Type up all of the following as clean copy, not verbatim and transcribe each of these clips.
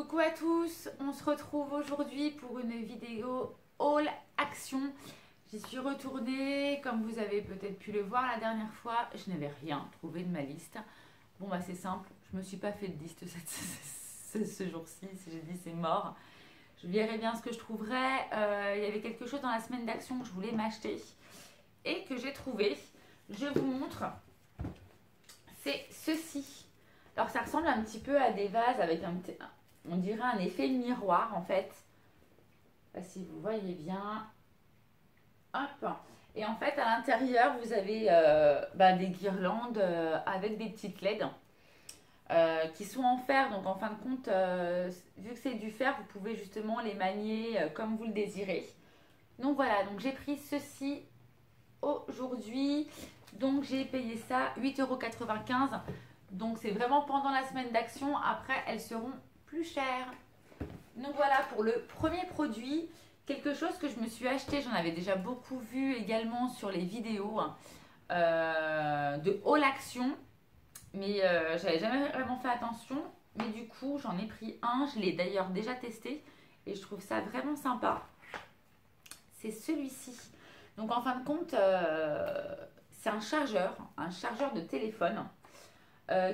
Coucou à tous, on se retrouve aujourd'hui pour une vidéo haul action. J'y suis retournée, comme vous avez peut-être pu le voir la dernière fois, je n'avais rien trouvé de ma liste. Bon bah c'est simple, je me suis pas fait de liste ce jour-ci, si j'ai dit c'est mort. Je verrai bien ce que je trouverai. Il y avait quelque chose dans la semaine d'action que je voulais m'acheter et que j'ai trouvé. Je vous montre, c'est ceci. Alors ça ressemble un petit peu à des vases avec on dirait un effet miroir en fait. Si vous voyez bien. Hop. Et en fait à l'intérieur vous avez des guirlandes avec des petites LED qui sont en fer. Donc en fin de compte, vu que c'est du fer, vous pouvez justement les manier comme vous le désirez. Donc voilà, donc j'ai pris ceci aujourd'hui. Donc j'ai payé ça 8,95 €. Donc c'est vraiment pendant la semaine d'action. Après elles seront plus chères. Donc voilà pour le premier produit. Quelque chose que je me suis acheté, j'en avais déjà beaucoup vu également sur les vidéos de haul action. Mais j'avais jamais vraiment fait attention. Mais du coup j'en ai pris un. Je l'ai d'ailleurs déjà testé. Et je trouve ça vraiment sympa. C'est celui-ci. Donc en fin de compte, c'est un chargeur de téléphone.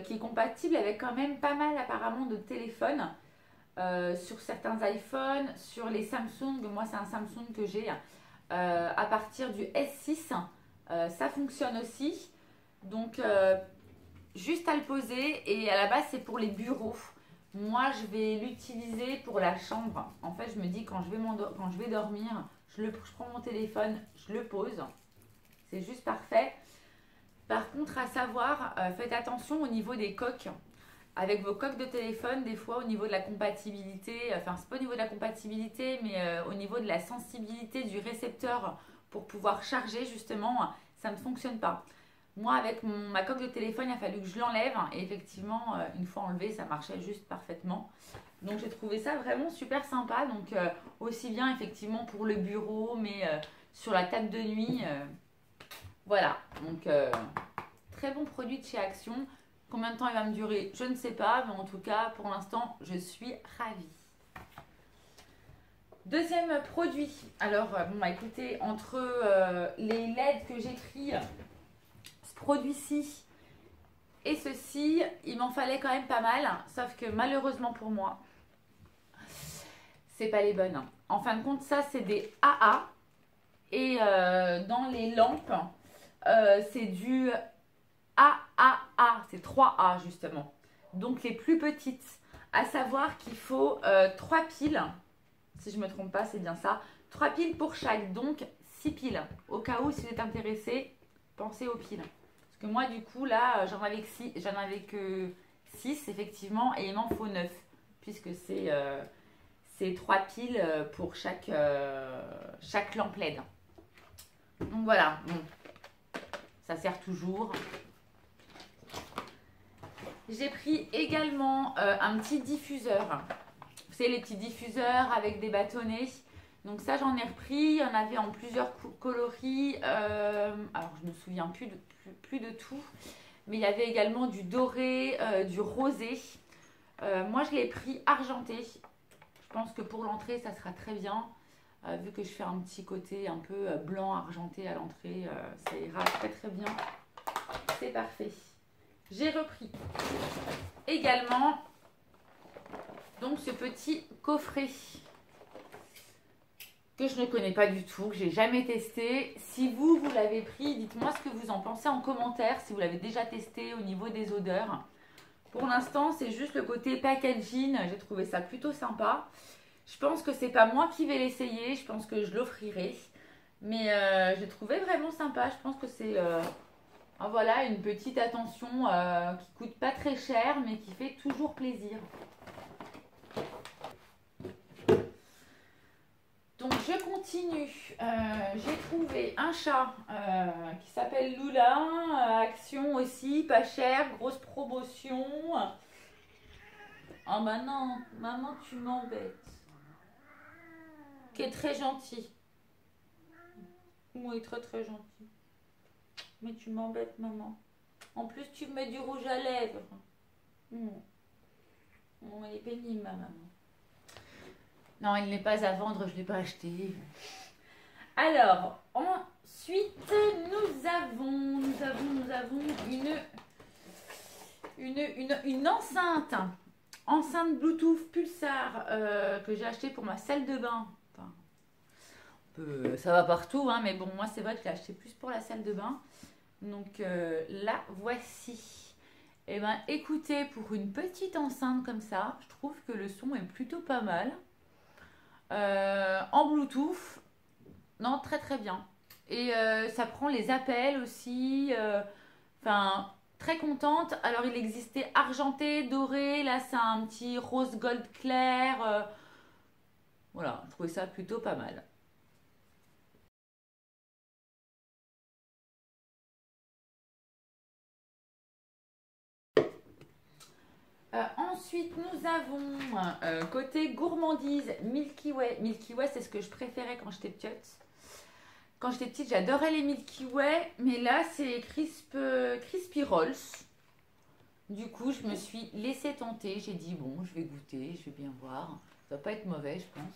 Qui est compatible avec quand même pas mal apparemment de téléphones sur certains iPhones, sur les Samsung. Moi c'est un Samsung que j'ai à partir du S6, ça fonctionne aussi. Donc juste à le poser, et à la base c'est pour les bureaux. Moi je vais l'utiliser pour la chambre. En fait je me dis quand je vais dormir, je prends mon téléphone, je le pose, c'est juste parfait. Par contre, à savoir, faites attention au niveau des coques. Avec vos coques de téléphone, des fois au niveau de la compatibilité, enfin c'est pas au niveau de la compatibilité, mais au niveau de la sensibilité du récepteur pour pouvoir charger justement, ça ne fonctionne pas. Moi avec ma coque de téléphone, il a fallu que je l'enlève et effectivement, une fois enlevé, ça marchait juste parfaitement. Donc j'ai trouvé ça vraiment super sympa. Donc aussi bien effectivement pour le bureau, mais sur la table de nuit. Voilà, donc très bon produit de chez Action. Combien de temps il va me durer, je ne sais pas, mais en tout cas, pour l'instant, je suis ravie. Deuxième produit. Alors, écoutez, entre les LED que j'ai pris, ce produit-ci et ceci, il m'en fallait quand même pas mal. Sauf que malheureusement pour moi, c'est pas les bonnes. En fin de compte, ça, c'est des AA. Et dans les lampes, c'est du AAA, c'est 3A justement. Donc les plus petites. À savoir qu'il faut 3 piles, si je ne me trompe pas, c'est bien ça. 3 piles pour chaque, donc 6 piles. Au cas où, si vous êtes intéressé, pensez aux piles. Parce que moi, du coup, là, j'en avais que 6, effectivement, et il m'en faut 9. Puisque c'est 3 piles pour chaque lampe LED. Donc voilà, bon, ça sert toujours. J'ai pris également un petit diffuseur. Vous savez, les petits diffuseurs avec des bâtonnets. Donc ça, j'en ai repris. Il y en avait en plusieurs coloris. Alors, je ne me souviens plus de tout. Mais il y avait également du doré, du rosé. Moi, je l'ai pris argenté. Je pense que pour l'entrée, ça sera très bien. Vu que je fais un petit côté un peu blanc argenté à l'entrée, ça ira très très bien. C'est parfait. J'ai repris également donc ce petit coffret que je ne connais pas du tout, que j'ai jamais testé. Si vous l'avez pris, dites-moi ce que vous en pensez en commentaire, si vous l'avez déjà testé au niveau des odeurs. Pour l'instant, c'est juste le côté packaging, j'ai trouvé ça plutôt sympa. Je pense que c'est pas moi qui vais l'essayer, je pense que je l'offrirai. Mais j'ai trouvé vraiment sympa, je pense que c'est voilà, une petite attention qui coûte pas très cher, mais qui fait toujours plaisir. Donc je continue. J'ai trouvé un chat qui s'appelle Lula, Action aussi, pas cher, grosse promotion. Oh bah non, maman tu m'embêtes. Qui est très gentil. Oui, très très gentil. Mais tu m'embêtes, maman. En plus, tu me mets du rouge à lèvres. Oh, elle est pénible, ma maman. Non, il n'est pas à vendre, je ne l'ai pas acheté. Alors, ensuite, nous avons une enceinte. Enceinte Bluetooth Pulsar que j'ai acheté pour ma salle de bain. Enfin, ça va partout, hein, mais bon, moi c'est vrai que je l'ai acheté plus pour la salle de bain. Donc la voici. Et ben écoutez, pour une petite enceinte comme ça, je trouve que le son est plutôt pas mal. En Bluetooth, non, très très bien. Et ça prend les appels aussi. Enfin, très contente. Alors il existait argenté, doré. Là c'est un petit rose gold clair. Voilà, je trouvais ça plutôt pas mal. Ensuite, nous avons côté gourmandise Milky Way. Milky Way, c'est ce que je préférais quand j'étais petite. Quand j'étais petite, j'adorais les Milky Way, mais là, c'est Crispy Rolls. Du coup, je me suis laissée tenter. J'ai dit, bon, je vais goûter, je vais bien voir. Ça va pas être mauvais, je pense.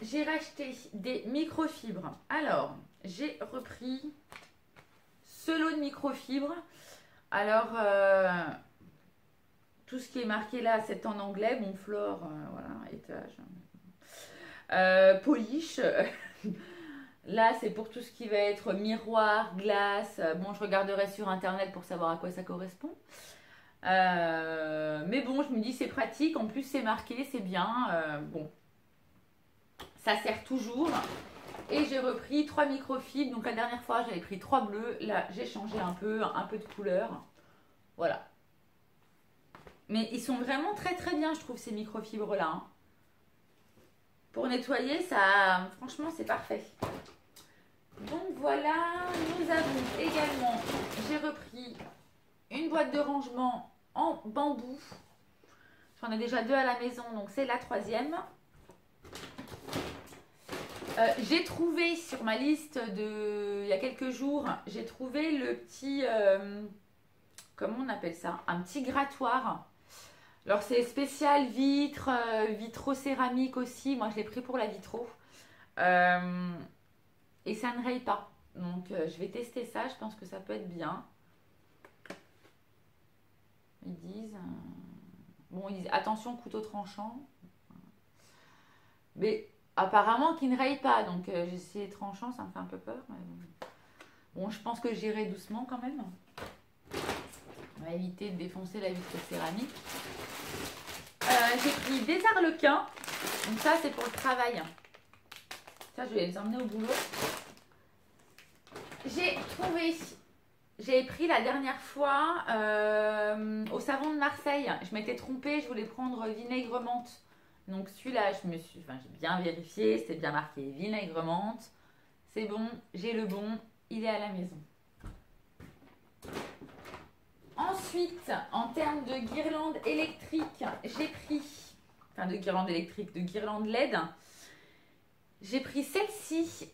J'ai racheté des microfibres. Alors, j'ai repris ce lot de microfibres. Alors, tout ce qui est marqué là, c'est en anglais. Bon, flore, voilà, étage. Polish. Là, c'est pour tout ce qui va être miroir, glace. Bon, je regarderai sur internet pour savoir à quoi ça correspond. Mais bon, je me dis c'est pratique. En plus, c'est marqué, c'est bien. Bon, ça sert toujours. Et j'ai repris 3 microfibres. Donc la dernière fois, j'avais pris 3 bleus. Là, j'ai changé un peu de couleur. Voilà. Mais ils sont vraiment très très bien, je trouve, ces microfibres-là. Hein. Pour nettoyer, ça, franchement, c'est parfait. Donc voilà, nous avons également, j'ai repris une boîte de rangement en bambou. J'en ai déjà 2 à la maison, donc c'est la 3e. J'ai trouvé sur ma liste il y a quelques jours, j'ai trouvé le petit, comment on appelle ça? Un petit grattoir. Alors c'est spécial vitre, vitro-céramique aussi. Moi je l'ai pris pour la vitro. Et ça ne raye pas. Donc je vais tester ça, je pense que ça peut être bien. Ils disent... Bon, ils disent attention couteau tranchant. Mais apparemment qu'il ne raye pas. Donc j'ai essayé tranchant, ça me fait un peu peur. Mais bon, je pense que j'irai doucement quand même. On va éviter de défoncer la vitre céramique. J'ai pris des arlequins. Donc ça, c'est pour le travail. Ça, je vais les emmener au boulot. J'ai pris la dernière fois au savon de Marseille. Je m'étais trompée, je voulais prendre vinaigre menthe. Donc celui-là, j'ai bien vérifié, c'était bien marqué vinaigre menthe. C'est bon, j'ai le bon, il est à la maison. Ensuite, en termes de guirlande électrique, j'ai pris, de guirlande LED, j'ai pris celle-ci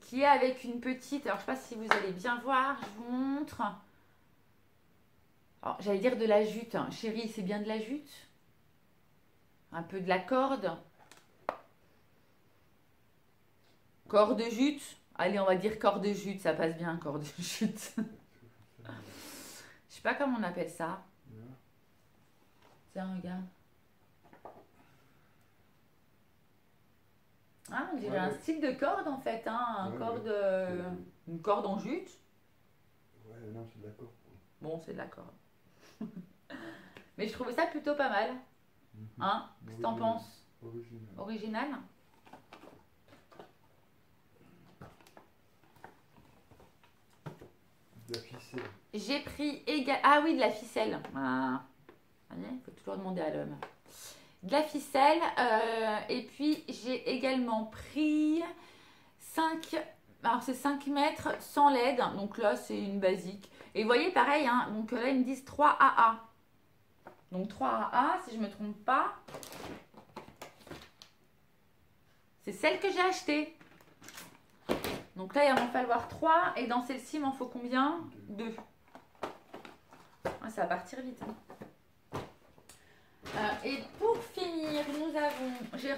qui est avec une petite, alors je ne sais pas si vous allez bien voir, je vous montre. Alors, j'allais dire de la jute, hein. Chérie, c'est bien de la jute? Un peu de la corde. Corde jute. Allez, on va dire corde jute, ça passe bien, corde jute. Je sais pas comment on appelle ça. Tiens, regarde. Ah, on dirait un style de corde en fait, hein, une corde en jute. Ouais, non, c'est de la corde. Bon, c'est de la corde. Mais je trouvais ça plutôt pas mal. Hein? Qu'est-ce que t'en penses? Original. De la ficelle. J'ai pris également... Ah oui, de la ficelle. Ah. Il faut toujours demander à l'homme. De la ficelle. Et puis, j'ai également pris 5... Alors, c'est 5 mètres sans LED. Donc là, c'est une basique. Et vous voyez, pareil, hein, donc là, ils me disent 3 AA. Donc 3 AA, si je ne me trompe pas. C'est celle que j'ai achetée. Donc là, il va m'en falloir 3. Et dans celle-ci, il m'en faut combien? 2. Ah, ça va partir vite. Hein. Et pour finir, j'ai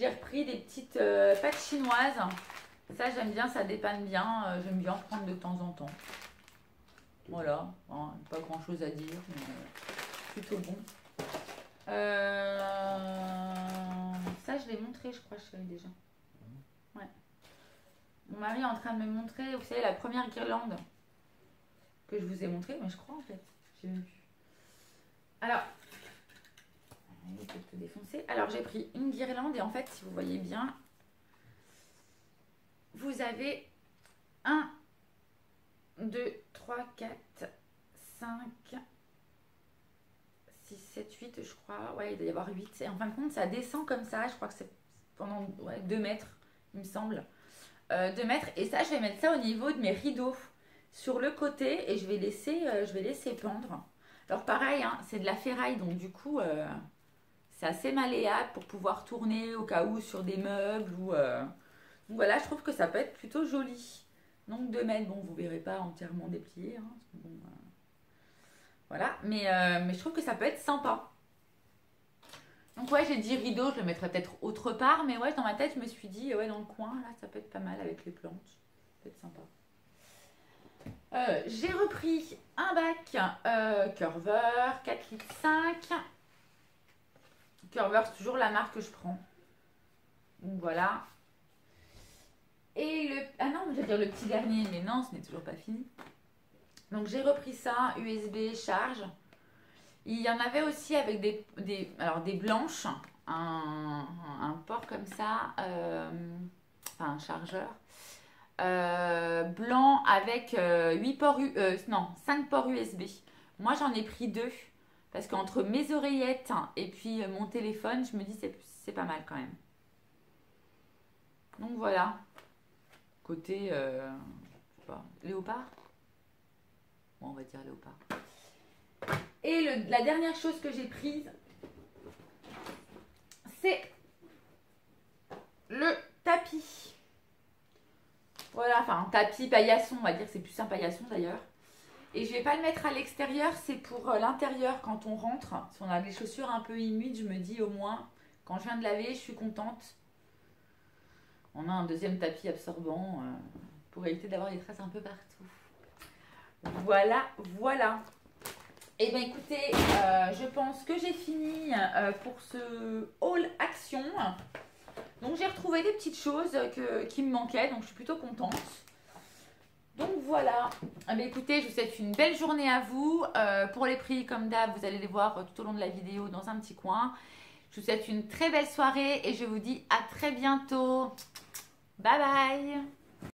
repris des petites pâtes chinoises. Ça, j'aime bien, ça dépanne bien. J'aime bien en prendre de temps en temps. Voilà, hein, pas grand chose à dire, mais plutôt bon. Ça, je l'ai montré, je crois, chérie, déjà. Ouais. Mon mari est en train de me montrer, vous savez, la première guirlande que je vous ai montrée, mais je crois en fait. J'ai même vu. Alors, il est peut-être défoncé. Alors, j'ai pris une guirlande et en fait, si vous voyez bien, vous avez 1, 2, 3, 4, 5, 6, 7, 8, je crois. Ouais, il doit y avoir 8. Et en fin de compte, ça descend comme ça. Je crois que c'est pendant 2 mètres, il me semble. 2 mètres. Et ça, je vais mettre ça au niveau de mes rideaux sur le côté et je vais laisser pendre. Alors pareil, hein, c'est de la ferraille, donc du coup, c'est assez malléable pour pouvoir tourner au cas où sur des meubles. Donc voilà, je trouve que ça peut être plutôt joli. Donc 2 mètres, bon, vous ne verrez pas entièrement déplié. Hein, bon, voilà, mais je trouve que ça peut être sympa. Donc ouais, j'ai dit rideau, je le mettrais peut-être autre part, mais ouais, dans ma tête, je me suis dit, ouais, dans le coin, là, ça peut être pas mal avec les plantes. Ça peut être sympa. J'ai repris un bac Curver, 4,5 litres. Curver, c'est toujours la marque que je prends. Donc voilà. Et le... Ah non, je vais dire le petit dernier, mais non, ce n'est toujours pas fini. Donc j'ai repris ça, USB charge. Il y en avait aussi avec des blanches, un port comme ça, enfin un chargeur. Blanc avec 5 ports USB. Moi j'en ai pris 2 parce qu'entre mes oreillettes et puis mon téléphone, je me dis c'est pas mal quand même. Donc voilà. Côté je sais pas, léopard. Bon, on va dire léopard. Et la dernière chose que j'ai prise, c'est le tapis. Voilà, enfin un tapis paillasson, on va dire que c'est plus un paillasson d'ailleurs. Et je vais pas le mettre à l'extérieur, c'est pour l'intérieur quand on rentre. Si on a les chaussures un peu humides, je me dis au moins, quand je viens de laver, je suis contente. On a un deuxième tapis absorbant pour éviter d'avoir des traces un peu partout. Voilà, voilà. Et bien écoutez, je pense que j'ai fini pour ce haul action. Donc j'ai retrouvé des petites choses qui me manquaient, donc je suis plutôt contente. Donc voilà. Eh bien, écoutez, je vous souhaite une belle journée à vous. Pour les prix, comme d'hab, vous allez les voir tout au long de la vidéo dans un petit coin. Je vous souhaite une très belle soirée et je vous dis à très bientôt. Bye bye.